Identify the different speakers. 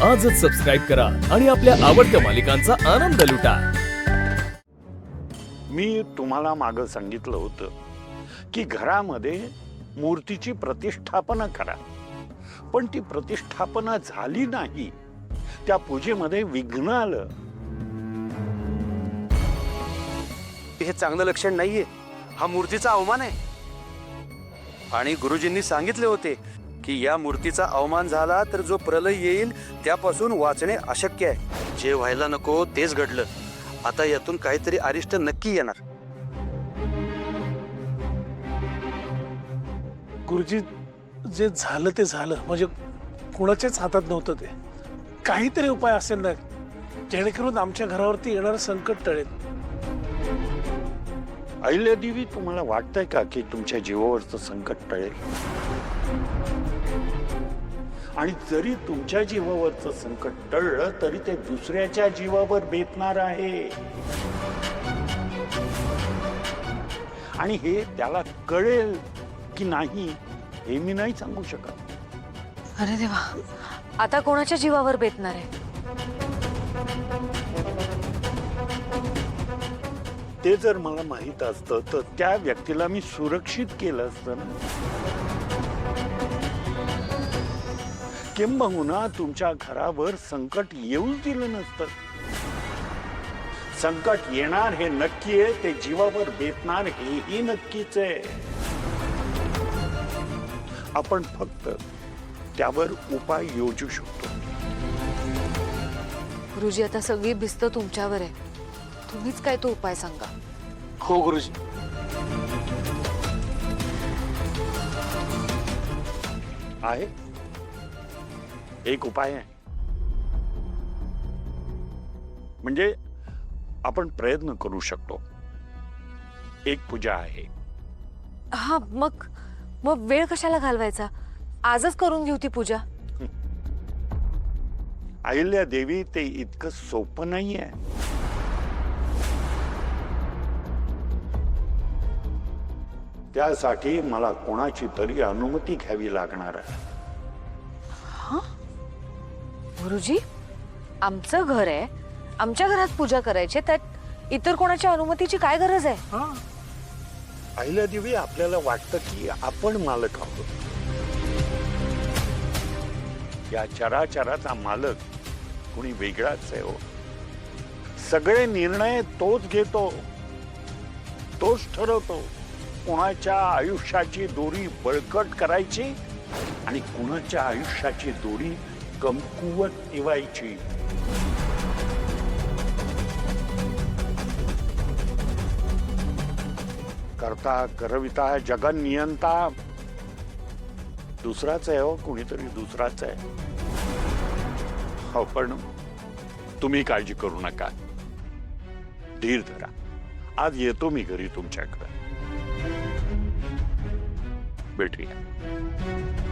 Speaker 1: आजच सबस्क्राईब करा आणि आपल्या आवडत्या मालिकांचा आनंद लुटा।
Speaker 2: मी तुम्हाला मागे सांगितलं होतं की घरामध्ये मूर्तीची प्रतिष्ठापना करा, पण ती प्रतिष्ठापना झाली नाही, त्या पूजेमध्ये विघ्न आलं।
Speaker 3: हे चांगलं लक्षण नाहीये, हा मूर्तीचा अवमान आहे। आणि गुरुजींनी सांगितले होते की या मूर्तीचा अवमान झाला तर जो प्रलय येईल त्यापासून वाचणे अशक्य आहे। जे व्हायला नको तेच घडलं, आता यातून काहीतरी अरिष्ट नक्की येणार।
Speaker 4: गुरुजी, जे झालं ते झालं, म्हणजे कोणाच्याच हातात नव्हतं ते। काहीतरी उपाय असेल ना, जेणेकरून आमच्या घरावरती येणारं संकट टळेल।
Speaker 2: अहिल्यादेवी, तुम्हाला वाटतंय का की तुमच्या जीवावरचं संकट टळेल? आणि जरी तुमच्या जीवावरचं संकट टळलं तरी ते दुसऱ्याच्या जीवावर बेतणार आहे, आणि हे त्याला कळेल की नाही हे मी नाही सांगू शकत।
Speaker 5: अरे देवा, आता कोणाच्या जीवावर बेतणार आहे?
Speaker 2: ते जर मला माहित असतं तर त्या व्यक्तीला मी सुरक्षित केलं असतं ना। किंबहुना तुमच्या घरावर संकट येऊच दिलं नसतं। संकट येणार हे नक्की आहे, ते जीवावर बेतणार हेही नक्कीच आहे। आपण फक्त त्यावर उपाय योजू शकतो।
Speaker 5: गुरुजी, आता सगळी भिस्त तुमच्यावर आहे, तुम्हीच काय तो उपाय सांगा।
Speaker 4: हो गुरुजी।
Speaker 2: आहे एक उपाय आहे, म्हणजे आपण प्रयत्न करू शकतो। एक पूजा आहे।
Speaker 5: हा, मग मग वेळ कशाला घालवायचा? आजच करून घेऊ ती पूजा।
Speaker 2: अहिल्यादेवी, ते इतकं सोपं नाहीये। त्यासाठी मला कोणाची तरी अनुमती घ्यावी लागणार आहे।
Speaker 5: गुरुजी, आमचं घर आहे, आमच्या घरात पूजा करायची, त्यात इतर कोणाच्या अनुमतीची काय गरज आहे?
Speaker 2: अहिल्यादेवी, आपल्याला वाटतं की आपण मालक आहोत। या चराचराचा मालक कोणी वेगळाच आहे हो। सगळे निर्णय तोच घेतो, तोच ठरवतो कोणाच्या आयुष्याची दोरी बळकट करायची आणि कोणाच्या आयुष्याची दोरी कमकुवत ठेवायची। करता करविता जगन नियंता दुसराच आहे हो, कुणीतरी दुसराच आहे। हो, पण तुम्ही काळजी करू नका, धीर धरा। आज येतो मी घरी तुमच्याकडे, भेटूया।